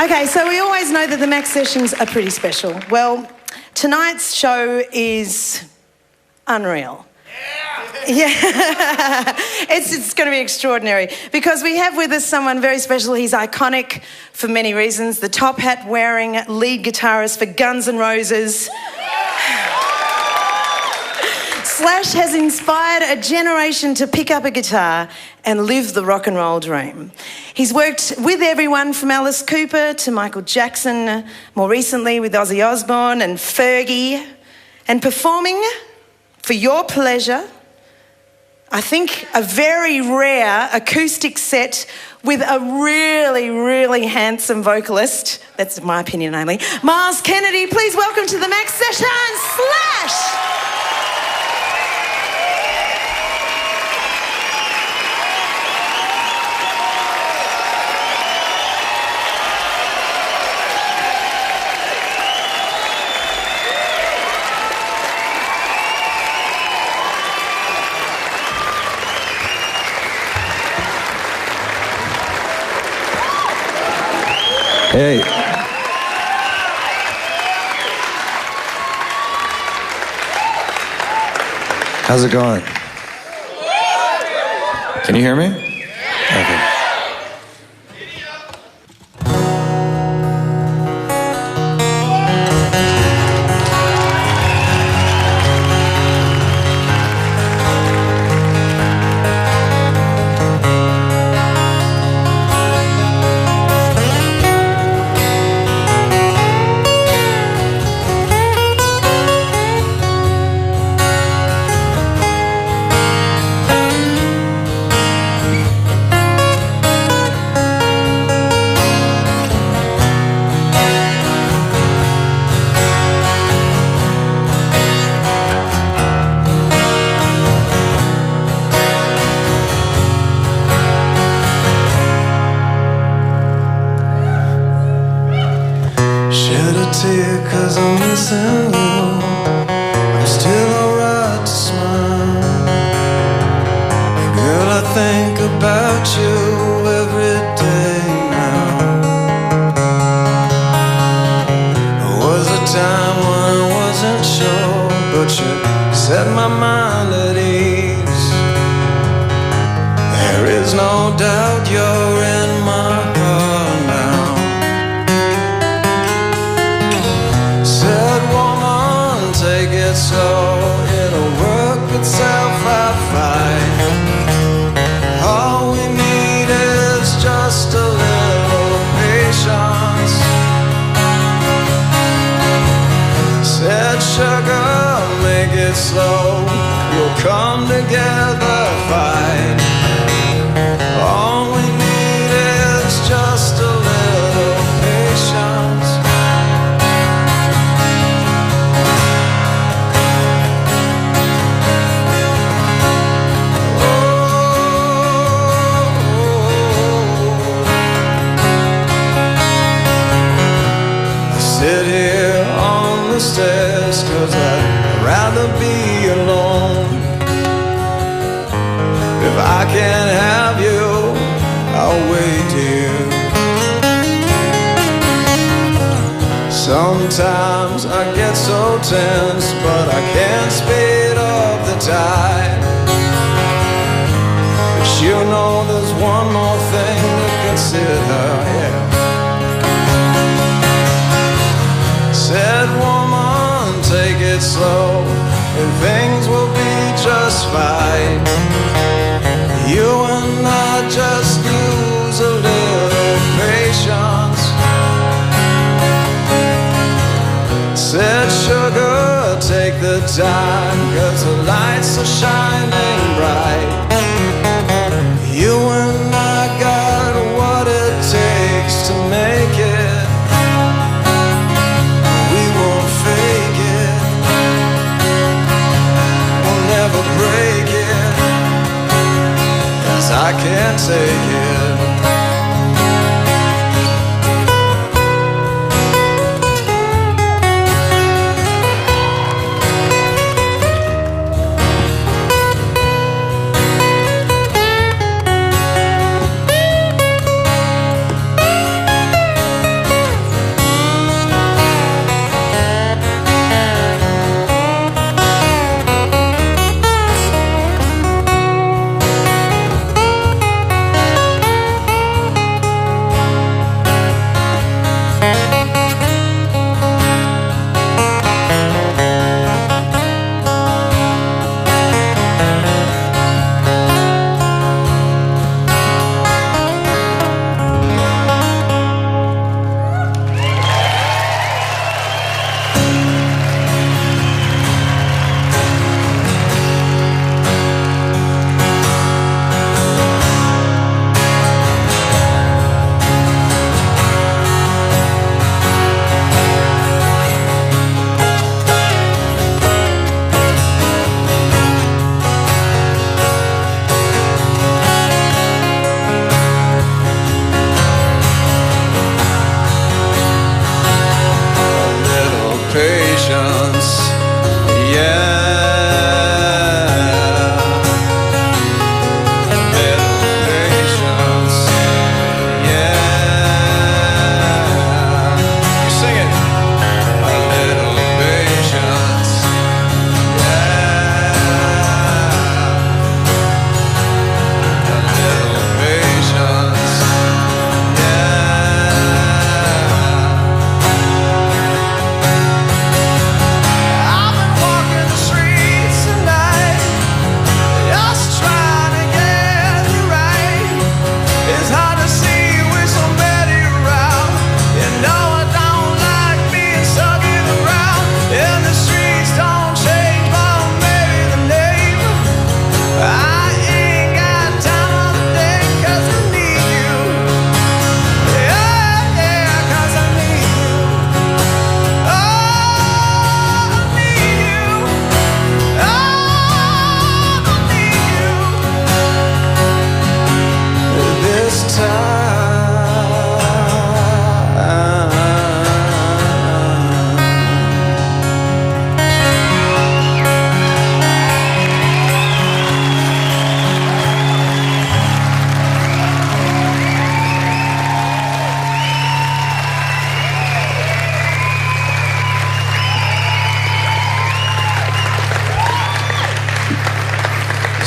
Okay, so we always know that the Max sessions are pretty special. Well, tonight's show is unreal. Yeah, it's going to be extraordinary because we have with us someone very special. He's iconic for many reasons. The top hat wearing lead guitarist for Guns N' Roses. Slash has inspired a generation to pick up a guitar and live the rock and roll dream. He's worked with everyone from Alice Cooper to Michael Jackson, more recently with Ozzy Osbourne and Fergie, and performing for your pleasure, I think a very rare acoustic set with a really, really handsome vocalist. That's my opinion only. Myles Kennedy, please welcome to the Max Sessions, Slash! Hey. How's it going? Can you hear me? Okay. Shed a tear 'cause I'm missing you. I'm still alright to smile. Girl, I think about you every day now. There was a time when I wasn't sure, but you set my mind at ease. There is no doubt you're in my heart now. Take it slow, it'll work itself out fine. All we need is just a little patience. Said sugar, make it slow, we'll come together fine. All we need is just a little patience. Sit here on the stairs 'cause I'd rather be alone. If I can't have you, I'll wait here. Sometimes I get so tense, but I can't speed up the tide. But you know there's one more thing to consider, yeah. Said woman, take it slow, and things will be just fine. You and I just use a little patience. Said sugar, take the time, 'cause the lights are shining bright. You and I got what it takes to make it. Break it, 'cause I can't take it. patience, yeah. A little patience, yeah. You sing it. A little patience, yeah. A little patience, yeah. I've been walking the streets tonight, just trying to get you right. It's hard to see with so many around. You know I don't like being stuck in the ground. And the streets don't change, but maybe the name. I ain't got time on the day, 'cause I need you. Yeah, yeah, 'cause I need you. Oh, I need you. Oh, I need you. This time.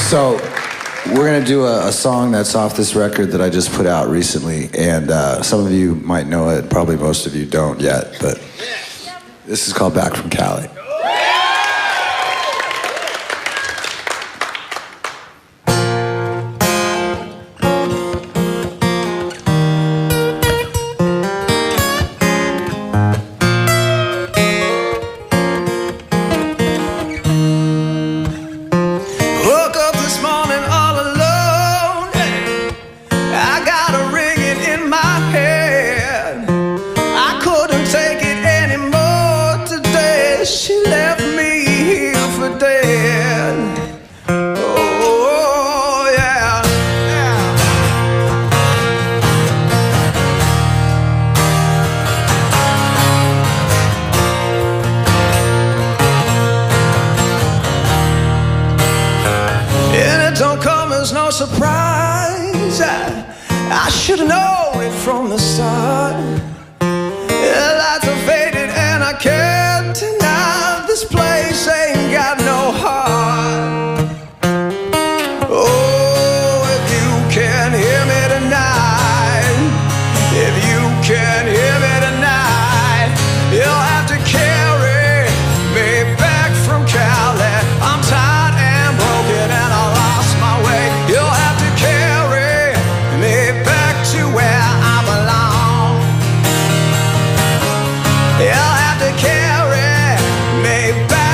So, we're gonna do a song that's off this record that I just put out recently, and some of you might know it, probably most of you don't yet, but this is called Back from Cali. Woke up this morning all alone. I got a ringing in my head. I couldn't take it anymore today. She left me here for dead. Oh, yeah, yeah. And it don't come as no surprise. I should have known it from the start. The lights are faded and I can't deny this place ain't got no heart. Oh, if you can hear me tonight, if you can hear me tonight, you'll have to carry me back from Cali. I'm tired and broken and I lost my way. You'll have to carry me back to where I belong. You'll have to carry me back.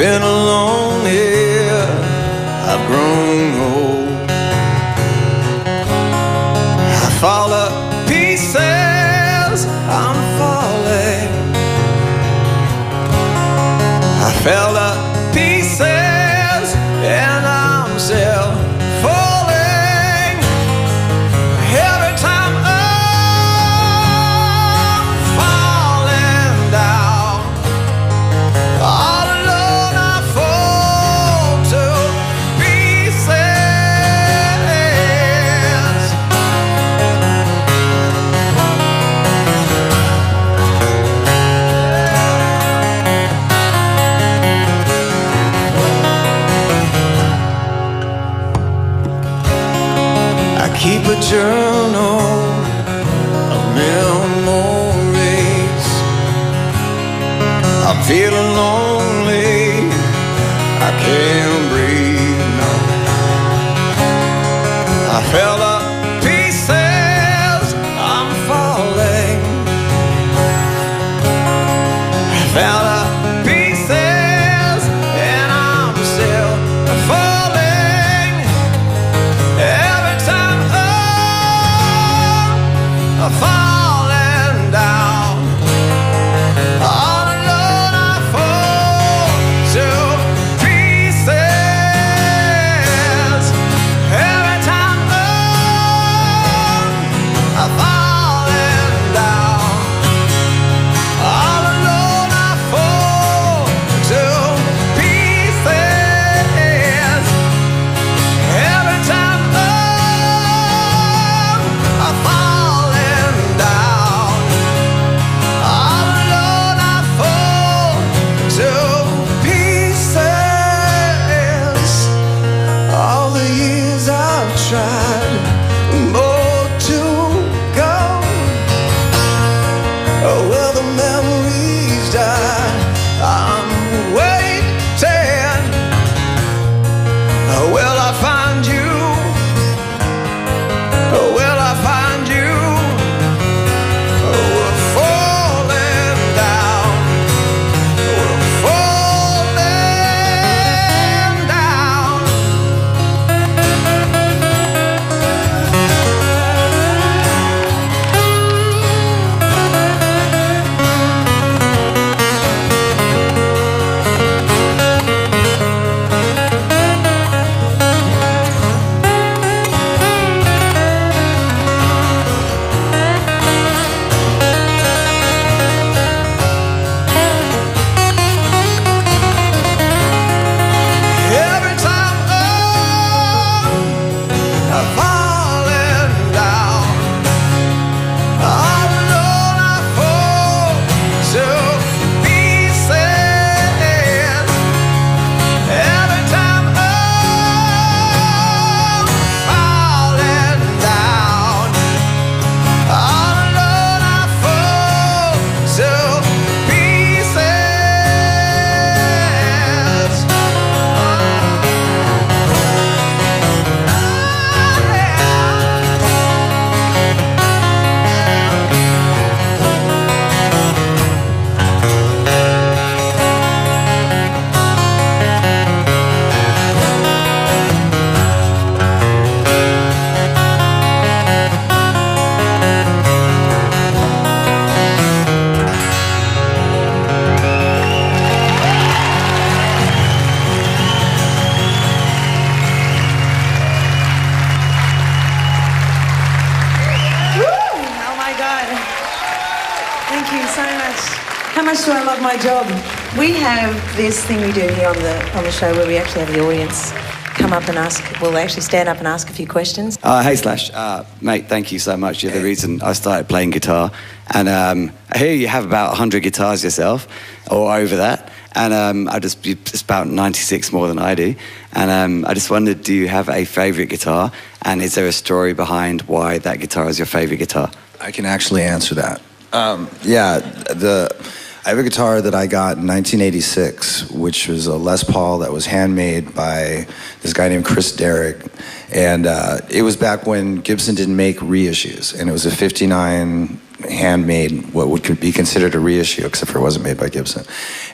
been alone here, I've grown old. I fall to pieces, I'm falling. I fell to pieces and I'm still falling. Every time I'm falling down, all alone I fall to pieces. I keep a journal of memories. I'm feeling lonely, I can't breathe now. I fell to pieces, I'm falling. I fell to pieces and I'm still falling. Every time I'm falling down, all alone I fall to pieces. Every time I'm falling down, all alone I fall to pieces. Every time I'm falling down, all alone I fall to pieces. All the years I've tried more to go, will the memories die? I'm waiting. Will I find you? Will I find you? We're falling down. We're falling down. Every time I'm falling down, all alone I fall to pieces. Every time I'm falling down, all alone I fall to pieces. Oh my God. Thank you so much. How much do I love my job? We have this thing we do here on the show where we actually have the audience come up and ask, well, they actually stand up and ask a few questions. Hey Slash, mate, thank you so much. You're the reason I started playing guitar. And I hear you have about 100 guitars yourself, or over that. And it's about 96 more than I do. And I just wondered, do you have a favourite guitar? And is there a story behind why that guitar is your favourite guitar? I can actually answer that. I have a guitar that I got in 1986, which was a Les Paul that was handmade by this guy named Chris Derrick. And it was back when Gibson didn't make reissues. And it was a 59 handmade, what would be considered a reissue, except for it wasn't made by Gibson.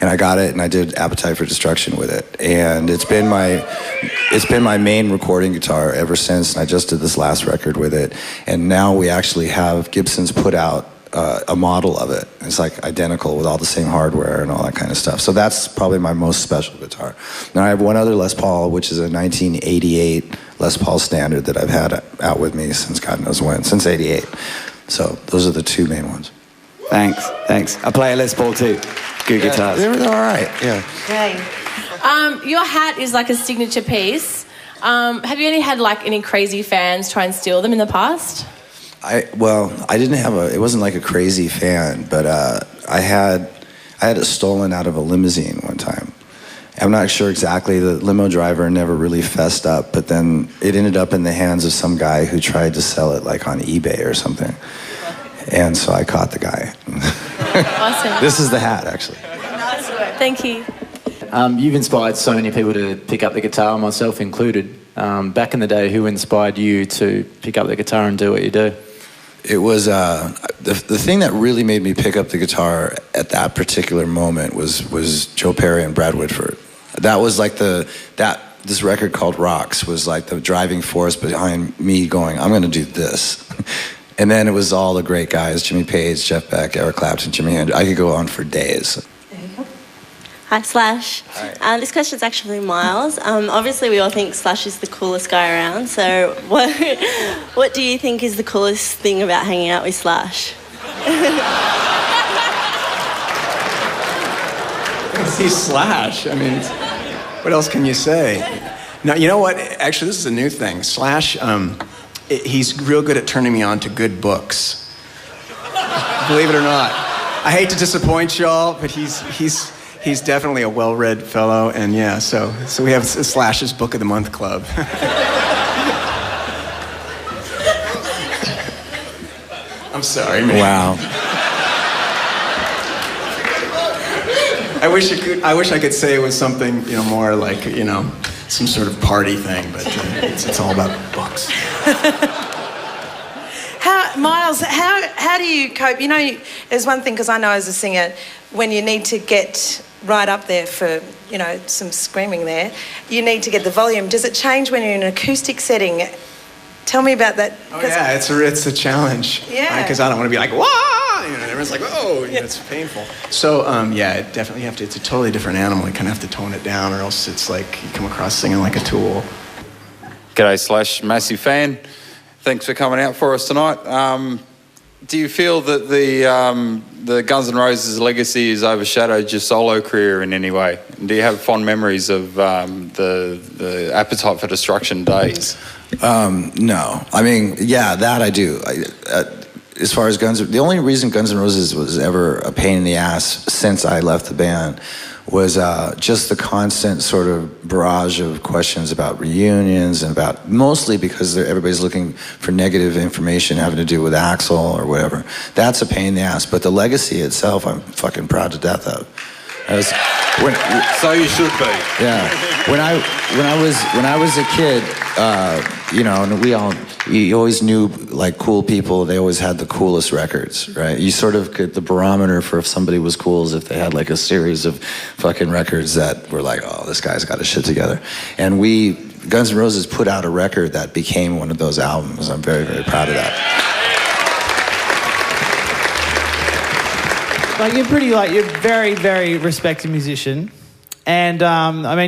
And I got it, and I did Appetite for Destruction with it. And it's been my main recording guitar ever since, and I just did this last record with it. And now we actually have Gibson's put out a model of it. It's like identical with all the same hardware and all that kind of stuff. So that's probably my most special guitar. Now I have one other Les Paul, which is a 1988 Les Paul standard that I've had out with me since God knows when, since '88. So those are the two main ones. Thanks. I play a Les Paul too. Good guitars. They're all right, yeah. Great. Your hat is like a signature piece. Have you had like any crazy fans try and steal them in the past? I didn't have it wasn't like a crazy fan, but I had it stolen out of a limousine one time. I'm not sure exactly, the limo driver never really fessed up, but then it ended up in the hands of some guy who tried to sell it like on eBay or something. And so I caught the guy. Awesome. This is the hat, actually. Thank you. You've inspired so many people to pick up the guitar, myself included. Back in the day, who inspired you to pick up the guitar and do what you do? It was the thing that really made me pick up the guitar at that particular moment was Joe Perry and Brad Whitford. That was like this record called Rocks was like the driving force behind me going, I'm going to do this. And then it was all the great guys, Jimmy Page, Jeff Beck, Eric Clapton, Jimi Hendrix. I could go on for days. Hi, Slash. Hi. This question's actually Myles. Obviously, we all think Slash is the coolest guy around. So, what do you think is the coolest thing about hanging out with Slash? He's Slash. I mean, what else can you say? No, you know what? Actually, this is a new thing. Slash, he's real good at turning me on to good books. Believe it or not. I hate to disappoint y'all, but he's definitely a well-read fellow, and yeah, so we have Slash's Book of the Month Club. I'm sorry, man. Wow. I wish I could say it was something, more like, some sort of party thing, but it's all about books. Myles, how do you cope? There's one thing, because I know as a singer, when you need to get right up there for, some screaming there, you need to get the volume. Does it change when you're in an acoustic setting? Tell me about that. Oh, yeah, it's a challenge. Yeah. Because I don't want to be like, wah! And everyone's like, oh, it's painful. So, it definitely it's a totally different animal. You kind of have to tone it down, or else it's like you come across singing like a tool. G'day, Slash, massive fan. Thanks for coming out for us tonight. Do you feel that the Guns N' Roses legacy has overshadowed your solo career in any way? Do you have fond memories of the Appetite for Destruction days? No. I mean, yeah, that I do. As far as the only reason Guns N' Roses was ever a pain in the ass since I left the band was just the constant sort of barrage of questions about reunions and mostly because everybody's looking for negative information having to do with Axl or whatever. That's a pain in the ass, but the legacy itself, I'm fucking proud to death of. So you should be. Yeah. When I was a kid, and you always knew like cool people. They always had the coolest records, right? You sort of the barometer for if somebody was cool is if they had like a series of fucking records that were like, oh, this guy's got his shit together. And Guns N' Roses put out a record that became one of those albums. I'm very, very proud of that. You're a very, very respected musician. And,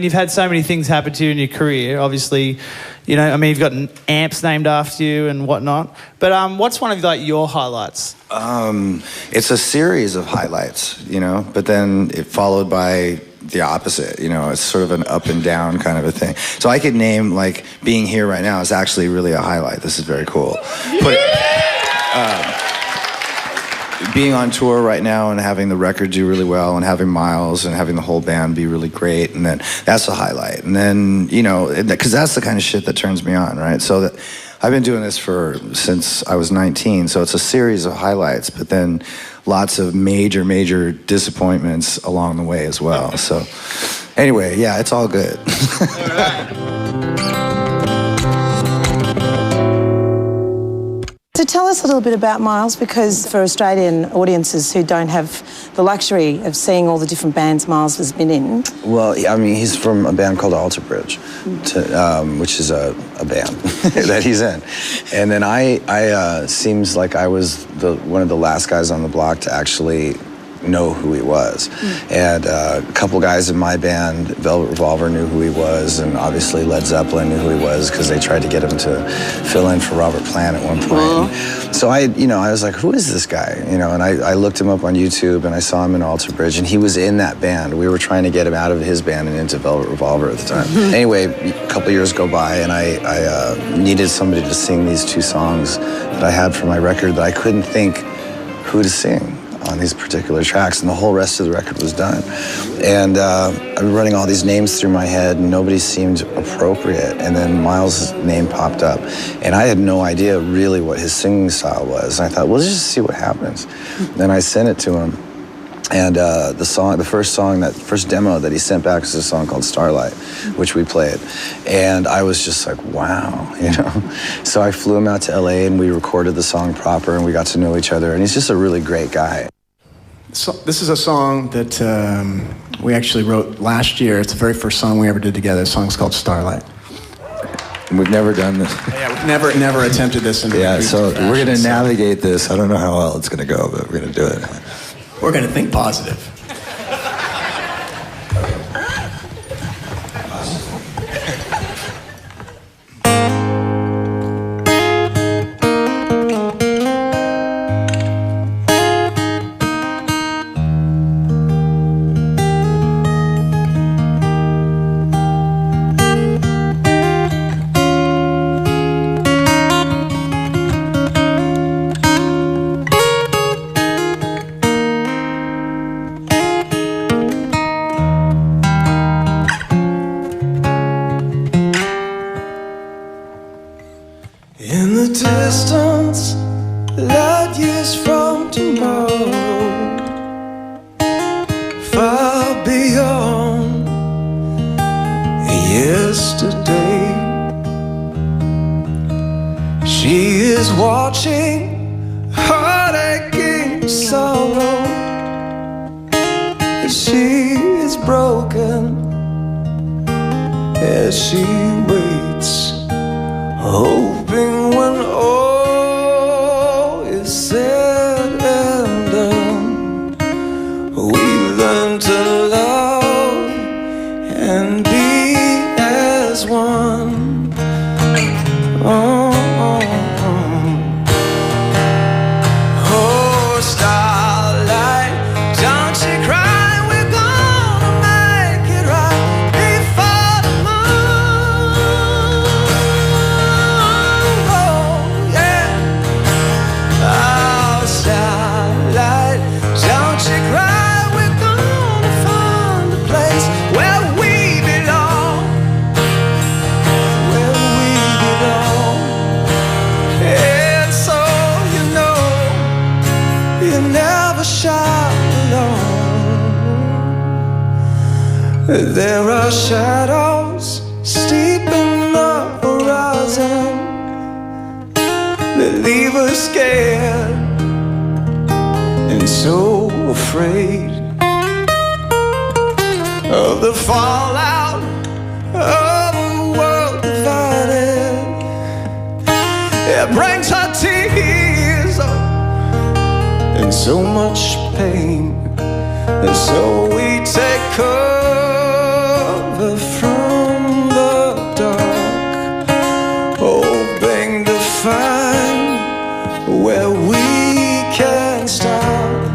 you've had so many things happen to you in your career. Obviously, you've got amps named after you and whatnot. But what's one of, your highlights? It's a series of highlights, but then it followed by the opposite. It's sort of an up and down kind of a thing. So I could name, being here right now is actually really a highlight. This is very cool. Being on tour right now and having the record do really well and having Myles and having the whole band be really great, and then that's a highlight. And then, because that's the kind of shit that turns me on, right? So I've been doing this since I was 19, so it's a series of highlights, but then lots of major, major disappointments along the way as well. So anyway, yeah, it's all good. All right. So tell us a little bit about Myles, because for Australian audiences who don't have the luxury of seeing all the different bands Myles has been in. Well, I mean, he's from a band called Alter Bridge, which is a band that he's in. And then I seems like I was one of the last guys on the block to actually know who he was. And a couple guys in my band, Velvet Revolver, knew who he was, and obviously Led Zeppelin knew who he was because they tried to get him to fill in for Robert Plant at one point. So I was like, who is this guy? And I looked him up on YouTube, and I saw him in Alter Bridge, and he was in that band. We were trying to get him out of his band and into Velvet Revolver at the time. Anyway, a couple years go by, and I needed somebody to sing these two songs that I had for my record that I couldn't think who to sing on these particular tracks, and the whole rest of the record was done. And I was running all these names through my head, and nobody seemed appropriate. And then Myles' name popped up, and I had no idea really what his singing style was. And I thought, well, let's just see what happens. And I sent it to him, and the first demo that he sent back was a song called Starlight, which we played. And I was just like, wow, So I flew him out to LA, and we recorded the song proper, and we got to know each other. And he's just a really great guy. So this is a song that we actually wrote last year. It's the very first song we ever did together. The song's called Starlight. And we've never done this. Yeah, we've never attempted this. So we're going to navigate this. I don't know how well it's going to go, but we're going to do it. We're going to think positive. In the distance, light years from tomorrow, far beyond yesterday, she is watching, heartache, sorrow, she is broken as she waits, hoping when all is said and done, we learn to love and be as one. Oh, starlight, don't you cry, we're gonna make it right before the moon. Starlight, don't you cry, we're gonna find a place where we belong, where we belong. And so you never shine alone. There are shadows steep in the horizon that leave us scared and so afraid of the fallout of a world divided. It brings our tears and so much pain, and so we take cover from the dark, hoping to find where we can start.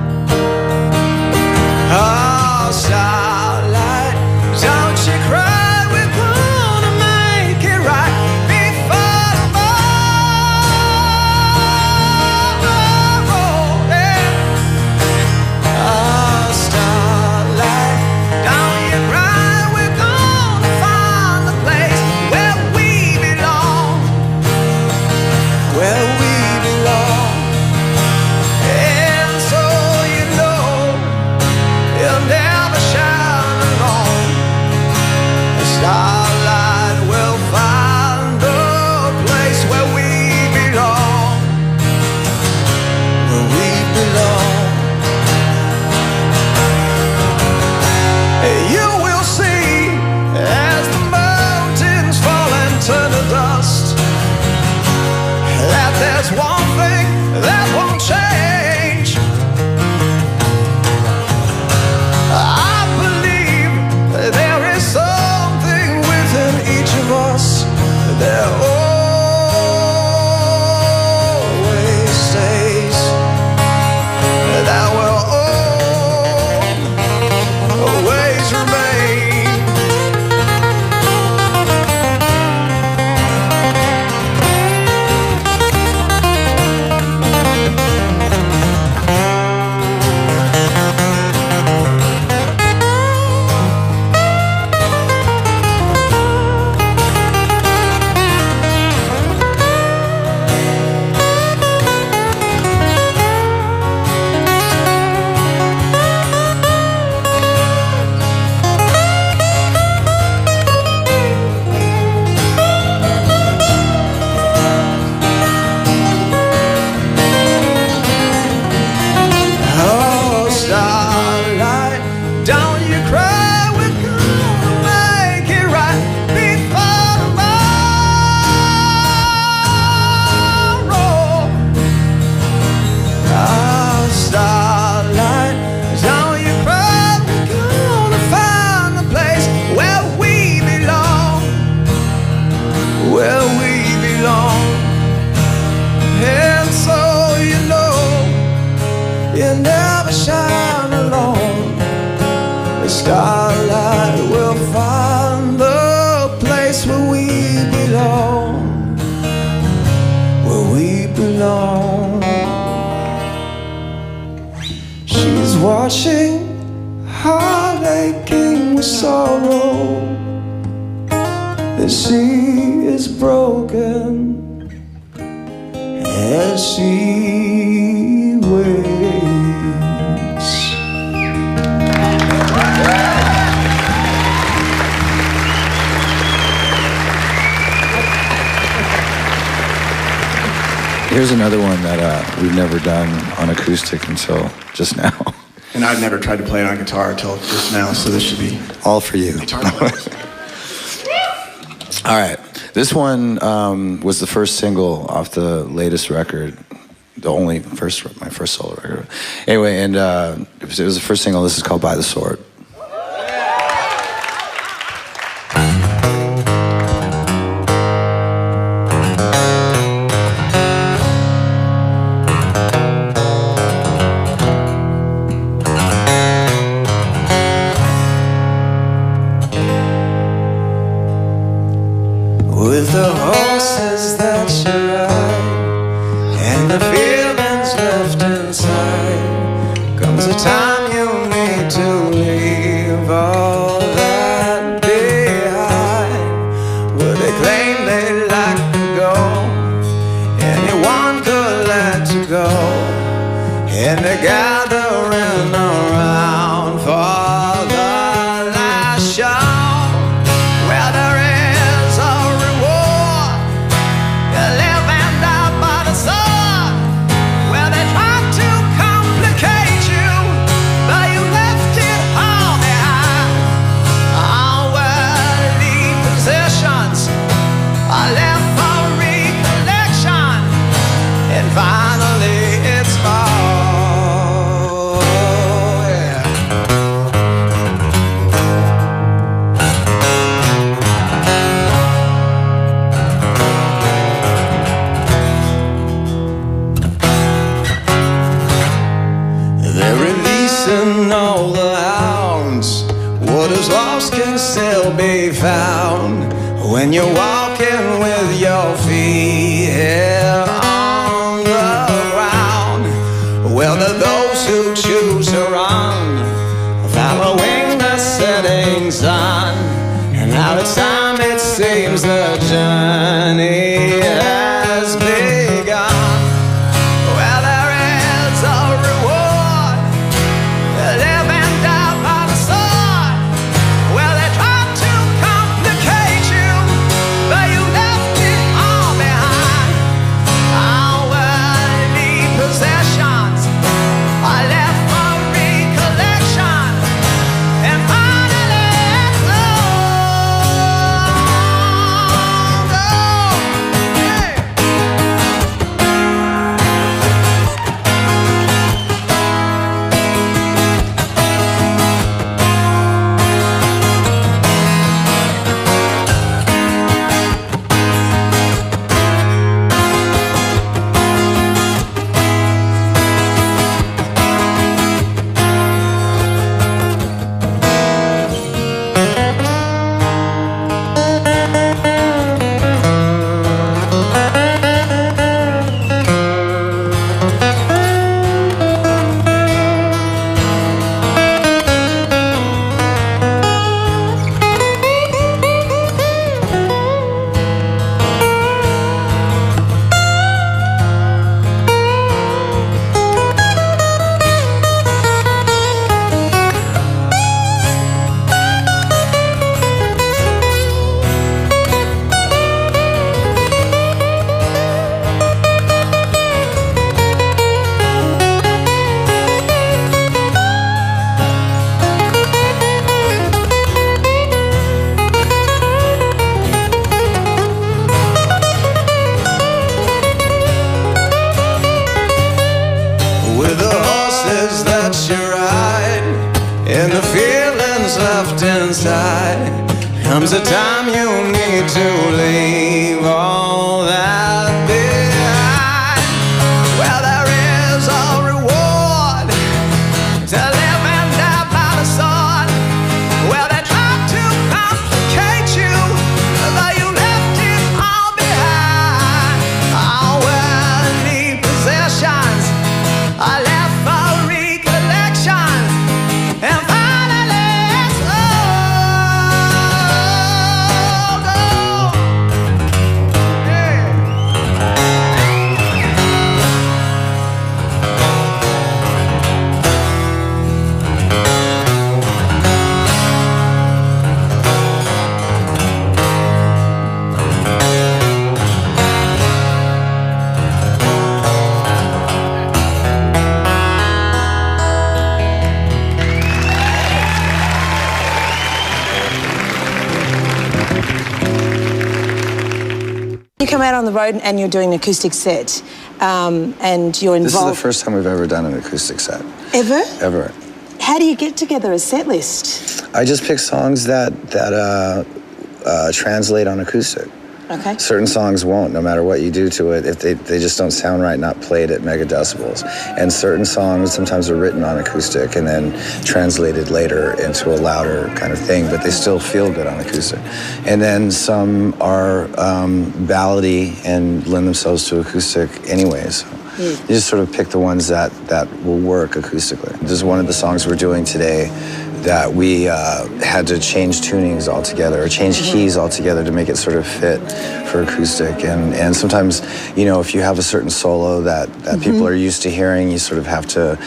Oh, starlight, don't you cry, we're gonna make it right before tomorrow. Oh, starlight, don't there always stays, that will always remain. Oh, starlight, don't you cry, we're gonna make it right before tomorrow. Oh, starlight, don't you cry, we're gonna find the place where we belong, where we belong. And so you know, you never shine alone. The starlight will find the place where we belong, where we belong. She's watching, heart aching with sorrow. The sea is broken as she waits. Here's another one that we've never done on acoustic until just now. And I've never tried to play it on guitar until just now, so this should be All for you. guitar players. All right. This one was the first single off the latest record, my first solo record. Anyway, and it was the first single. This is called By the Sword. With the horses that you ride and the feelings left inside, comes a time you need to leave all that behind. Would they claim they like to go? Anyone could let you go, and they're gathering around for the last show. Where there is a reward, you live and die by the sword. Where they try to complicate you, but you left it all behind. Our worldly possessions are left for recollection, and finally it's all. Yeah. They're releasing all the hounds. What is lost can still be found when you're walking with your feet here on the ground. Well, there are those who choose to run, following the setting sun. And now it's time, it seems, the journey has begun. Well, there is a reward, live and die by the sword. Well, they tried to complicate you, but you left it all behind. Our worldly possessions are left for recollection, and finally it's all. comes a time you need to leave all that behind. Well, there is a reward to live and die by the sword. Well, they tried to complicate you, but you left it all behind. All worldly possessions are left for recollection, and finally it's all gone. You come out on the road and you're doing an acoustic set, and you're involved. This is the first time we've ever done an acoustic set. Ever? Ever. How do you get together a set list? I just pick songs that translate on acoustic. Okay. Certain songs won't, no matter what you do to it, if they just don't sound right, not played at mega decibels. And certain songs sometimes are written on acoustic and then translated later into a louder kind of thing, but they still feel good on acoustic. And then some are ballady and lend themselves to acoustic anyways. You just sort of pick the ones that will work acoustically. This is one of the songs we're doing today that we had to change tunings altogether, or change keys altogether to make it sort of fit for acoustic. And sometimes, you know, if you have a certain solo that people are used to hearing, you sort of have to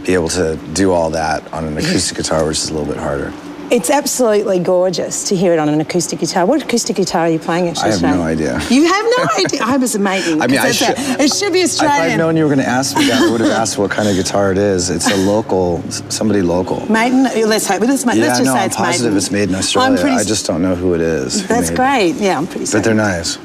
be able to do all that on an acoustic guitar, which is a little bit harder. It's absolutely gorgeous to hear it on an acoustic guitar. What acoustic guitar are you playing at? I have no idea. You have no idea? I was amazing. I mean, it should be Australian. If I'd known you were going to ask me that, I would have asked what kind of guitar it is. It's a local, somebody local. Maiden? Let's hope. Let's just say it's I'm positive Maiden. it's made in Australia. I just don't know who it is. That's great. Yeah, I'm pretty certain. But they're nice.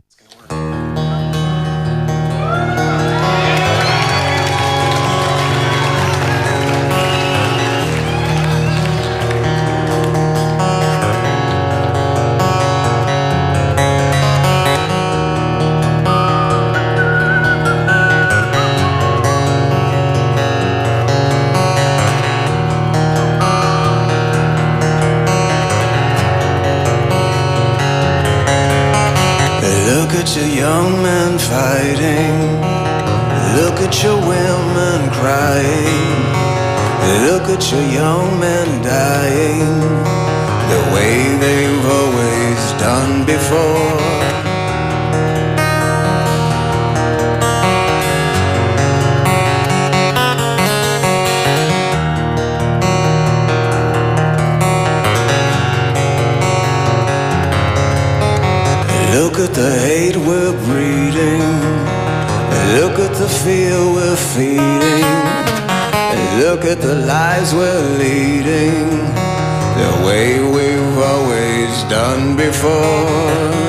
Look at your young men fighting. Look at your women crying. Look at your young men dying the way they've always done before. Look at the hate we're breeding. Look at the fear we're feeding. Look at the lives we're leading the way we've always done before.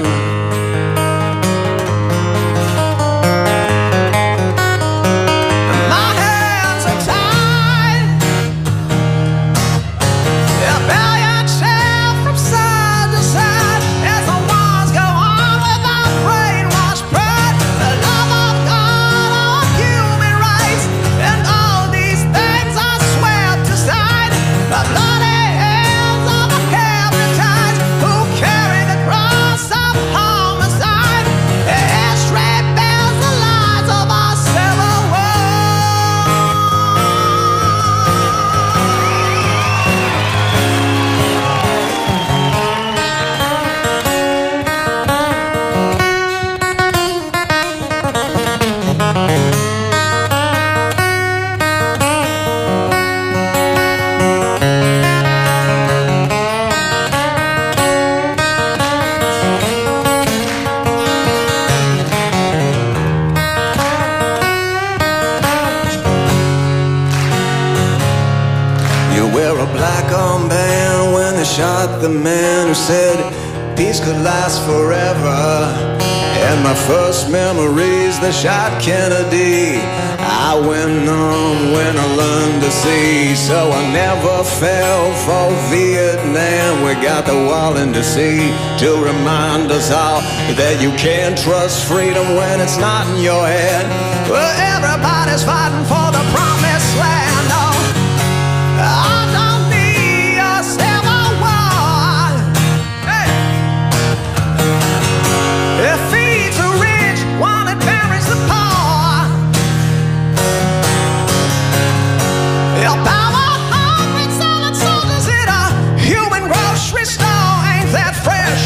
Shot the man who said peace could last forever. And my first memories, they shot Kennedy. I went on when I learned to see, so I never fell for Vietnam. We got the wall in the sea to remind us all that you can't trust freedom when it's not in your head. Well, everybody's fighting for the promised land. Oh, I don't need a civil war. Hey. It feeds the rich while it buries the poor. Your power hungry silent soldiers in a human grocery store. Ain't that fresh?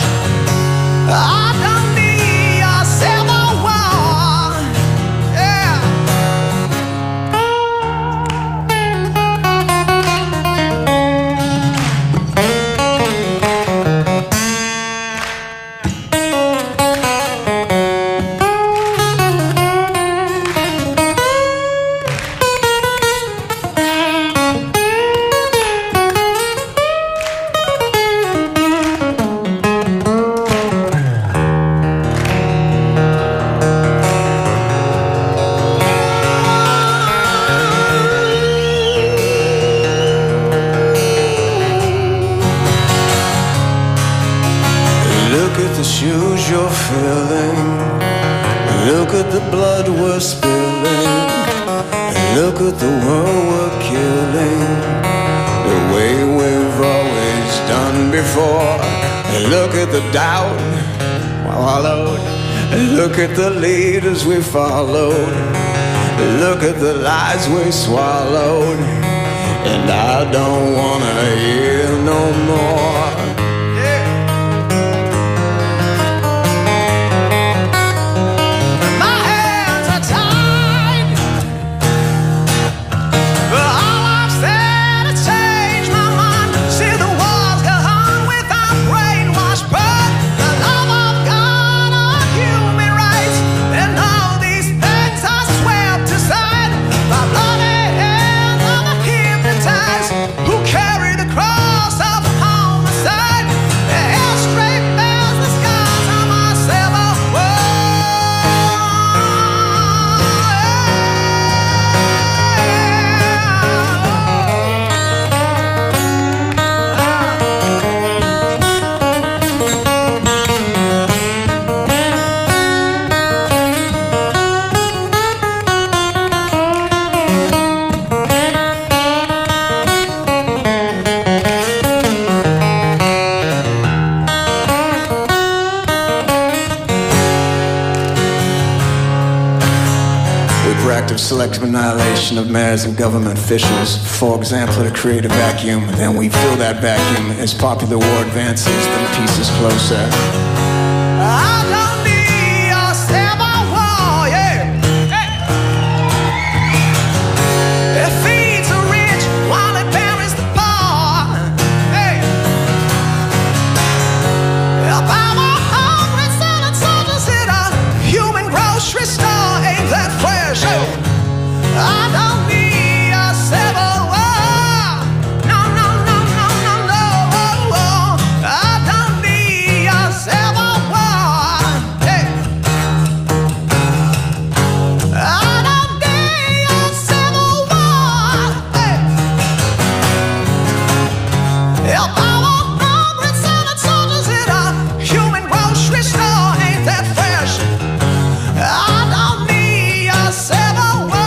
I don't need a civil war. Yeah. Look at the shoes you're filling. Look at the blood we're spilling. Look at the world we're killing, the way we've always done before. Look at the doubt wallowed. Look at the leaders we followed. Look at the lies we swallowed. And I don't wanna hear no more. Who carry the cross of homicide? Straight bears the scars on my civil Active selective annihilation of mayors and government officials. For example, to create a vacuum, then we fill that vacuum. As popular war advances, then peace is closer. I don't need a civil war, yeah. Hey. It feeds the rich while it buries the poor. Hey. If I'm a hungry silent soldiers in a human grocery store, ain't that fresh? Hey. I don't need a civil war. No, no, no, no, no, no. I don't need a civil war. Hey. I don't need a civil war. Hey. If I were hungry silent soldiers in a human grocery store, ain't that fresh? I don't need a civil war.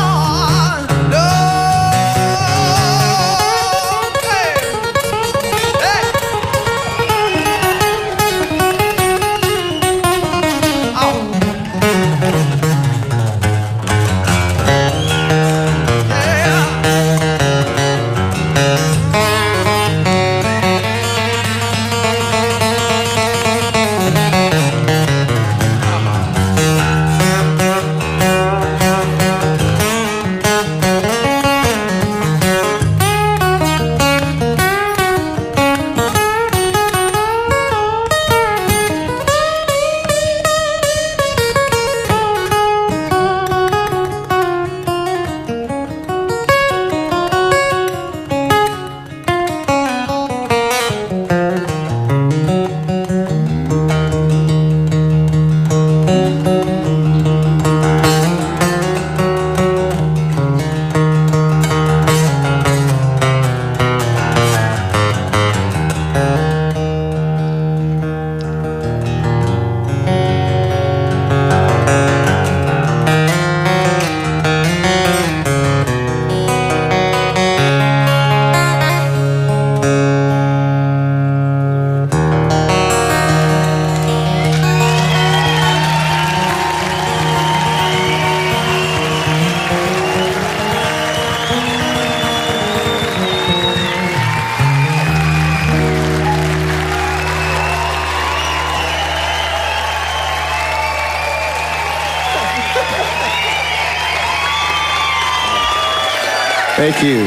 Thank you.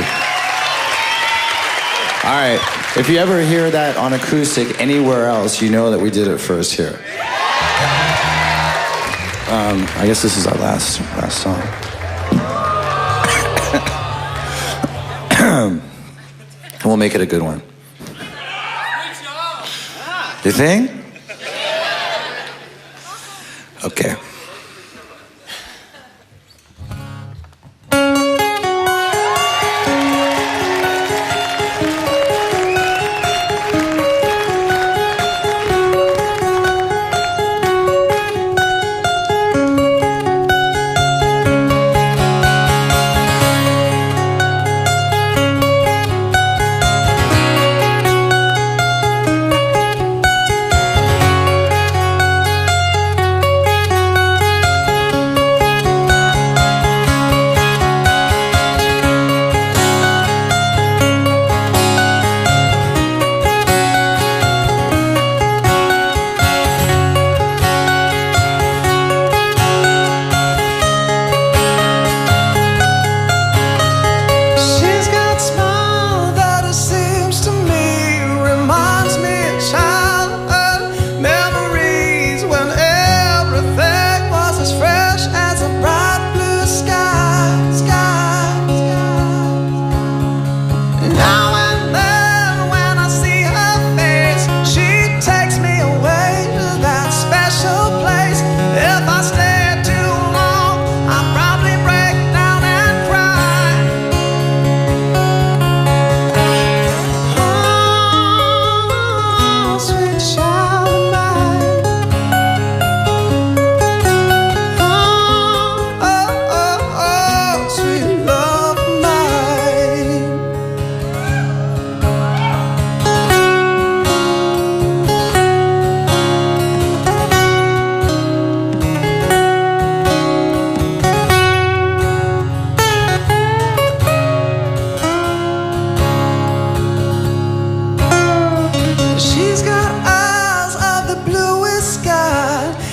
All right. If you ever hear that on acoustic anywhere else, you know that we did it first here. I guess this is our last song. And we'll make it a good one. You think? Okay.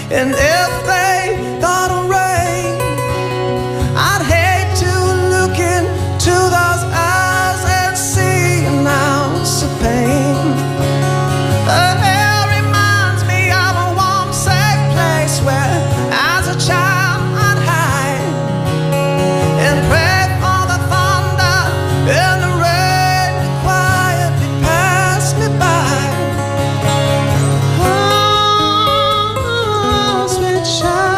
And if they thought of rain, I'd hate to look into those eyes and see an ounce of pain. The air reminds me of a warm, safe place where, as a child, I'd hide and pray for the thunder and the rain to quietly pass me by. Oh, sweet child.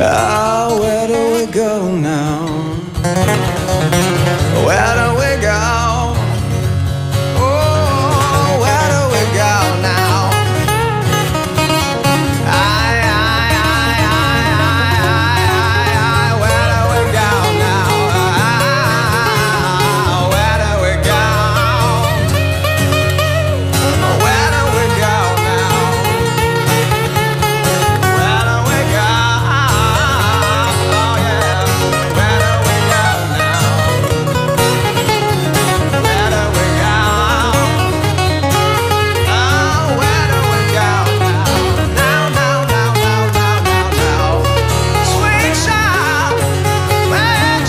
Ah, where do we go now? Where do we go? Oh, where do we go now? Where do we go now? Where do we go? Where do we go now? Where do we go? Oh yeah. Where do we go now? Where do we go? Oh, where do we go now? Now. Sweet child, sweet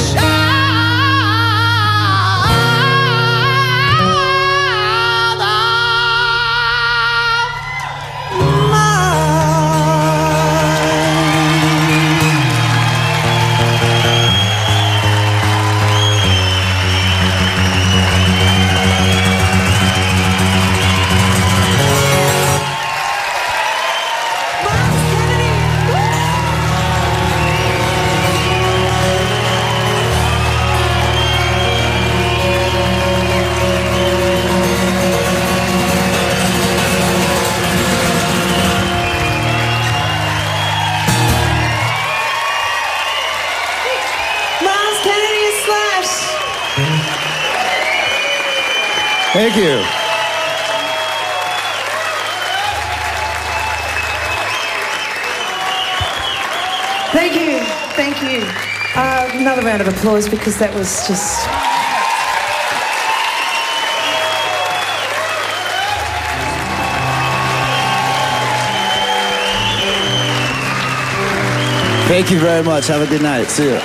Myles Kennedy is Slash. Thank you. Thank you. Thank you. Another round of applause because that was just. Thank you very much. Have a good night. See you.